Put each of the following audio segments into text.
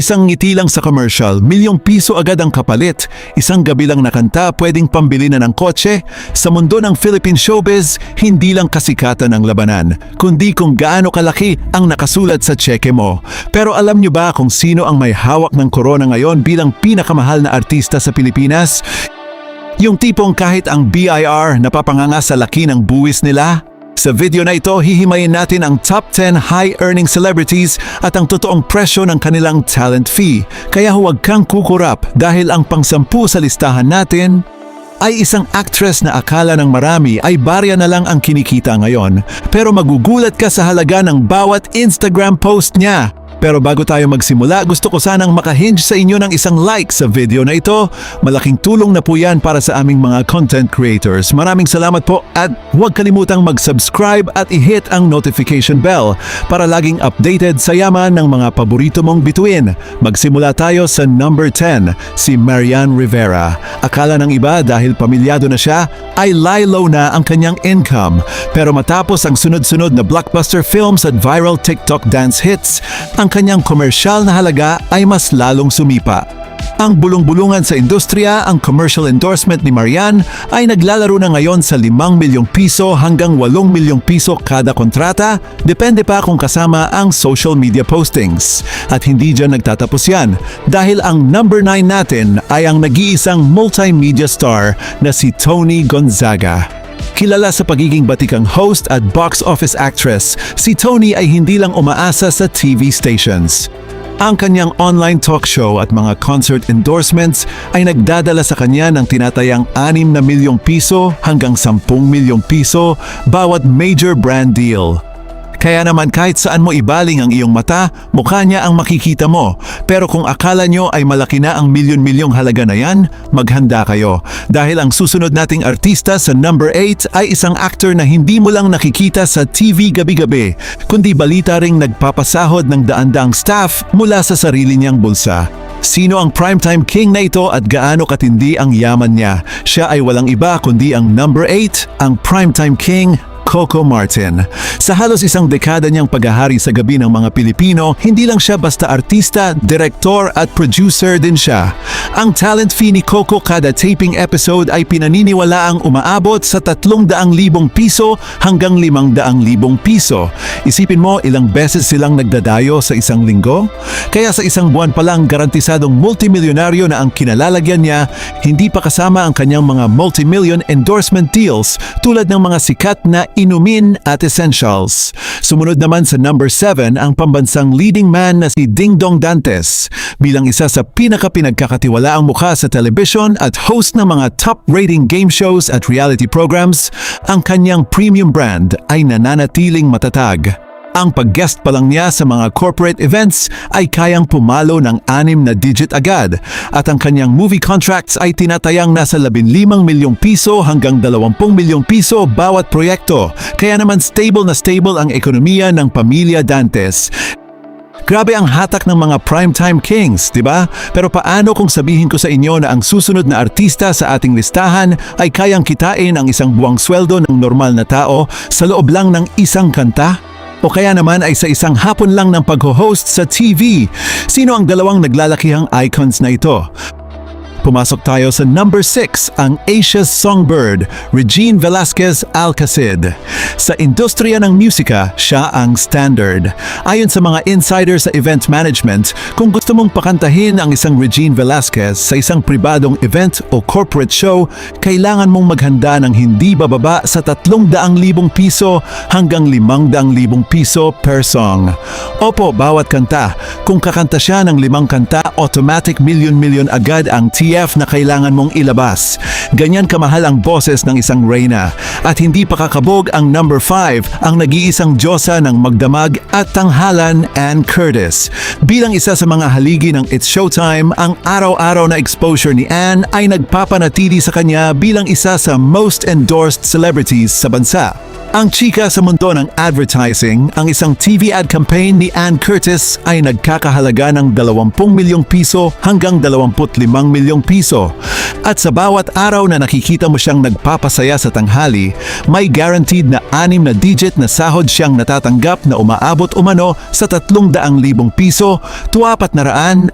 Isang ngiti lang sa commercial, ₱1,000,000 agad ang kapalit. Isang gabi lang na kanta, pwedeng pambili na ng kotse. Sa mundo ng Philippine showbiz, hindi lang kasikatan ang labanan, kundi kung gaano kalaki ang nakasulat sa tseke mo. Pero alam niyo ba kung sino ang may hawak ng korona ngayon bilang pinakamahal na artista sa Pilipinas? Yung tipong kahit ang BIR napapanganga sa laki ng buwis nila? Sa video na ito, hihimayin natin ang top 10 high-earning celebrities at ang totoong presyo ng kanilang talent fee. Kaya huwag kang kukurap dahil ang pang-10 sa listahan natin ay isang actress na akala ng marami ay barya na lang ang kinikita ngayon. Pero magugulat ka sa halaga ng bawat Instagram post niya. Pero bago tayo magsimula, gusto ko sanang makahinge sa inyo ng isang like sa video na ito. Malaking tulong na po yan para sa aming mga content creators. Maraming salamat po at huwag kalimutang mag-subscribe at i-hit ang notification bell para laging updated sa yaman ng mga paborito mong bituin. Magsimula tayo sa number 10, si Marian Rivera. Akala ng iba dahil pamilyado na siya, ay lie-low na ang kanyang income. Pero matapos ang sunod-sunod na blockbuster films at viral TikTok dance hits, ang kanyang komersyal na halaga ay mas lalong sumipa. Ang bulong-bulungan sa industriya, ang commercial endorsement ni Marian ay naglalaro na ngayon sa ₱5,000,000 hanggang ₱8,000,000 kada kontrata, depende pa kung kasama ang social media postings. At hindi dyan nagtatapos yan, dahil ang number 9 natin ay ang nag-iisang multimedia star na si Toni Gonzaga. Kilala sa pagiging batikang host at box office actress, si Toni ay hindi lang umaasa sa TV stations. Ang kanyang online talk show at mga concert endorsements ay nagdadala sa kanya ng tinatayang ₱6,000,000 hanggang ₱10,000,000 bawat major brand deal. Kaya naman kahit saan mo ibaling ang iyong mata, mukha niya ang makikita mo. Pero kung akala nyo ay malaki na ang milyon-milyong halaga na yan, maghanda kayo. Dahil ang susunod nating artista sa number 8 ay isang actor na hindi mo lang nakikita sa TV gabi-gabi, kundi balita ring nagpapasahod ng daan-daang staff mula sa sarili niyang bulsa. Sino ang primetime king na ito at gaano katindi ang yaman niya? Siya ay walang iba kundi ang number 8, ang primetime king, Coco Martin. Sa halos isang dekada niyang paghahari sa gabi ng mga Pilipino, hindi lang siya basta artista, direktor at producer din siya. Ang talent fee ni Coco kada taping episode ay pinaniniwalaang umaabot sa ₱300,000 hanggang ₱500,000. Isipin mo ilang beses silang nagdadayo sa isang linggo? Kaya sa isang buwan pa lang garantisadong multimilyonaryo na ang kinalalagyan niya, hindi pa kasama ang kanyang mga multimillion endorsement deals tulad ng mga sikat na inumin at essentials. Sumunod naman sa number 7 ang pambansang leading man na si Dingdong Dantes. Bilang isa sa pinagkakatiwalaang mukha sa television at host ng mga top-rating game shows at reality programs, ang kanyang premium brand ay nananatiling matatag. Ang pag-guest pa lang niya sa mga corporate events ay kayang pumalo ng 6 na digit agad at ang kanyang movie contracts ay tinatayang nasa ₱15,000,000 hanggang ₱20,000,000 bawat proyekto. Kaya naman stable ang ekonomiya ng pamilya Dantes. Grabe ang hatak ng mga primetime kings, di ba? Pero paano kung sabihin ko sa inyo na ang susunod na artista sa ating listahan ay kayang kitain ang isang buwang sweldo ng normal na tao sa loob lang ng isang kanta? O kaya naman ay sa isang hapon lang ng pag-host sa TV. Sino ang dalawang naglalakihang icons na ito? Pumasok tayo sa number 6, ang Asia's Songbird, Regine Velasquez Alcacid. Sa industriya ng musika, siya ang standard. Ayon sa mga insider sa event management, kung gusto mong pakantahin ang isang Regine Velasquez sa isang pribadong event o corporate show, kailangan mong maghanda ng hindi bababa sa ₱300,000 hanggang ₱500,000 per song. Opo, bawat kanta. Kung kakanta siya ng 5 kanta, automatic milyon-milyon agad ang TF na kailangan mong ilabas. Ganyan kamahal ang boses ng isang reyna. At hindi pa kakabog ang number 5, ang nag-iisang diyosa ng magdamag at tanghalan, Ann Curtis. Bilang isa sa mga haligi ng It's Showtime, ang araw-araw na exposure ni Ann ay nagpapanatili sa kanya bilang isa sa most endorsed celebrities sa bansa. Ang chika sa mundo ng advertising, ang isang TV ad campaign ni Ann Curtis ay nagkakahalaga ng ₱20,000,000 hanggang ₱25,000,000 milyong piso. At sa bawat araw na nakikita mo siyang nagpapasaya sa tanghali, may guaranteed na 6 na sahod siyang natatanggap na umaabot umano sa 300,000 piso to 450,000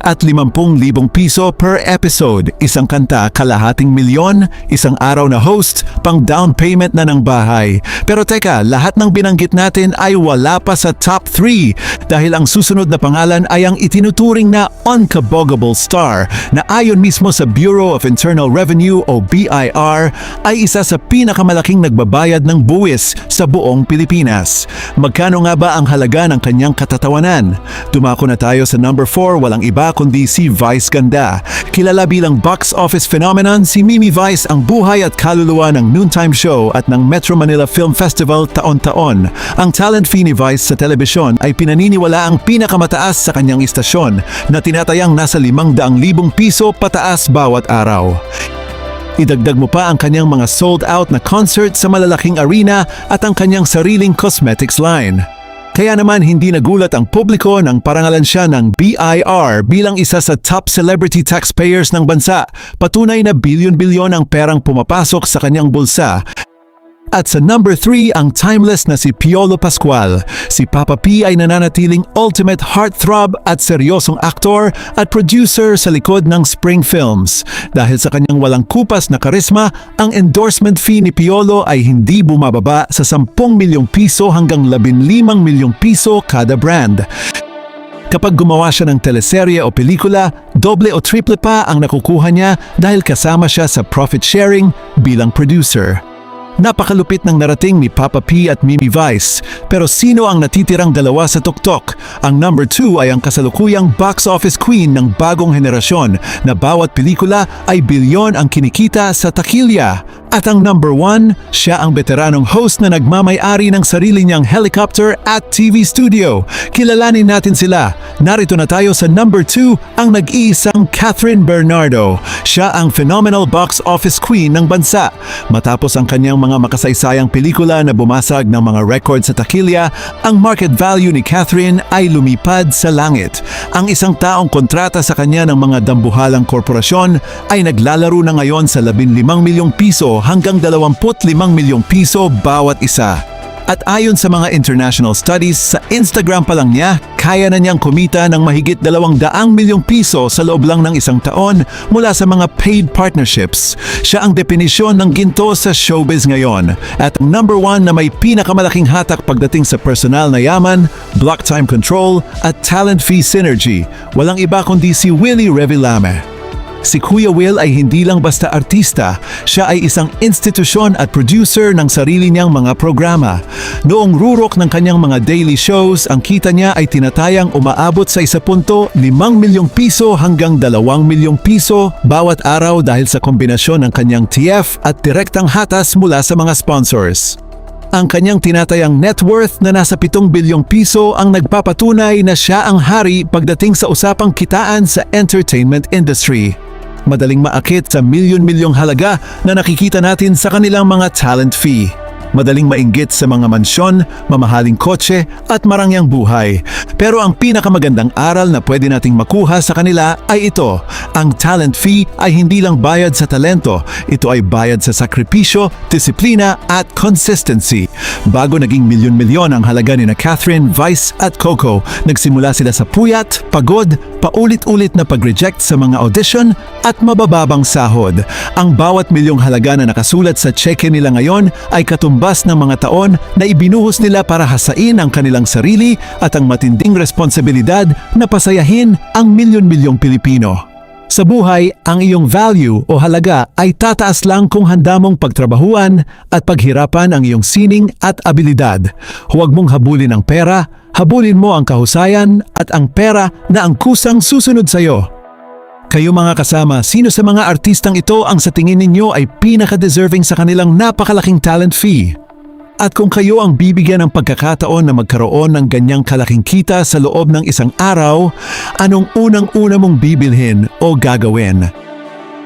piso per episode. Isang kanta, kalahating milyon, isang araw na host, pang down payment na ng bahay. Pero teka, lahat ng binanggit natin ay wala pa sa top 3 dahil ang susunod na pangalan ay ang itinuturing na unkabogable star na ayon mismo sa Bureau of Internal Revenue o BIR ay isa sa pinakamalaking nagbabayad ng buwis sa buong Pilipinas. Magkano nga ba ang halaga ng kanyang katatawanan? Dumako na tayo sa number 4, walang iba kundi si Vice Ganda. Kilala bilang box office phenomenon, si Mimi Vice ang buhay at kaluluwa ng noontime show at ng Metro Manila Film Festival taon-taon. Ang talent fee ni Vice sa telebisyon ay pinaniniwala ang pinakamataas sa kanyang istasyon na tinatayang nasa 500,000 piso pataas bawat araw. Idagdag mo pa ang kanyang mga sold-out na concert sa malalaking arena at ang kanyang sariling cosmetics line. Kaya naman hindi nagulat ang publiko nang parangalan siya ng BIR bilang isa sa top celebrity taxpayers ng bansa. Patunay na bilyon-bilyon ang perang pumapasok sa kanyang bulsa. At sa number 3, ang timeless na si Piolo Pascual. Si Papa P ay nananatiling ultimate heartthrob at seryosong aktor at producer sa likod ng Spring Films. Dahil sa kanyang walang kupas na karisma, ang endorsement fee ni Piolo ay hindi bumababa sa 10 milyong piso hanggang 15 milyong piso kada brand. Kapag gumawa siya ng teleserye o pelikula, doble o triple pa ang nakukuha niya dahil kasama siya sa profit sharing bilang producer. Napakalupit ng narating ni Papa P at Mimi Vice, pero sino ang natitirang dalawa sa tuktok? Ang number 2 ay ang kasalukuyang box office queen ng bagong henerasyon na bawat pelikula ay bilyon ang kinikita sa takilya. At ang number 1, siya ang veteranong host na nagmamay-ari ng sarili niyang helicopter at TV studio. Kilalanin natin sila. Narito na tayo sa number 2, ang nag-iisang Catherine Bernardo. Siya ang phenomenal box office queen ng bansa. Matapos ang kanyang mga makasaysayang pelikula na bumasag ng mga record sa takilya, ang market value ni Catherine ay lumipad sa langit. Ang isang taong kontrata sa kanya ng mga dambuhalang korporasyon ay naglalaro na ngayon sa 15 milyong piso hanggang 25 milyong piso bawat isa. At ayon sa mga international studies, sa Instagram pa lang niya, kaya na niyang kumita ng mahigit 200 milyong piso sa loob lang ng isang taon mula sa mga paid partnerships. Siya ang definisyon ng ginto sa showbiz ngayon. At ang number 1 na may pinakamalaking hatak pagdating sa personal na yaman, block time control at talent fee synergy. Walang iba kundi si Willie Revillame. Si Kuya Will ay hindi lang basta artista, siya ay isang institusyon at producer ng sarili niyang mga programa. Noong rurok ng kanyang mga daily shows, ang kita niya ay tinatayang umaabot sa 1.5 milyong piso hanggang 2 milyong piso bawat araw dahil sa kombinasyon ng kanyang TF at direktang hatas mula sa mga sponsors. Ang kanyang tinatayang net worth na nasa 7 bilyong piso ang nagpapatunay na siya ang hari pagdating sa usapang kitaan sa entertainment industry. Madaling maakit sa milyon-milyong halaga na nakikita natin sa kanilang mga talent fee. Madaling mainggit sa mga mansyon, mamahaling kotse at marangyang buhay. Pero ang pinakamagandang aral na pwede nating makuha sa kanila ay ito. Ang talent fee ay hindi lang bayad sa talento. Ito ay bayad sa sakripisyo, disiplina at consistency. Bago naging milyon-milyon ang halaga ni na Catherine, Vice at Coco, nagsimula sila sa puyat, pagod, paulit-ulit na pag-reject sa mga audition at mabababang sahod. Ang bawat milyong halaga na nakasulat sa cheque nila ngayon ay katumbas ng mga taon na ibinuhos nila para hasain ang kanilang sarili at ang matinding responsibilidad na pasayahin ang milyon-milyong Pilipino. Sa buhay, ang iyong value o halaga ay tataas lang kung handa mong pagtrabahuan at paghirapan ang iyong sining at abilidad. Huwag mong habulin ang pera, habulin mo ang kahusayan at ang pera na ang kusang susunod sa iyo. Kayo mga kasama, sino sa mga artistang ito ang sa tingin ninyo ay pinaka-deserving sa kanilang napakalaking talent fee? At kung kayo ang bibigyan ng pagkakataon na magkaroon ng ganyang kalaking kita sa loob ng isang araw, anong unang-una mong bibilhin o gagawin?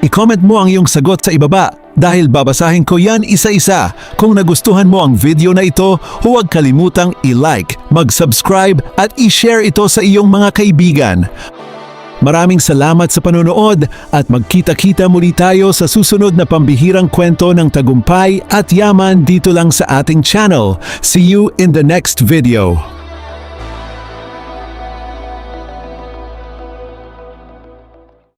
I-comment mo ang iyong sagot sa ibaba dahil babasahin ko yan isa-isa. Kung nagustuhan mo ang video na ito, huwag kalimutang i-like, mag-subscribe at i-share ito sa iyong mga kaibigan. Maraming salamat sa panonood at magkita-kita muli tayo sa susunod na pambihirang kwento ng tagumpay at yaman dito lang sa ating channel. See you in the next video.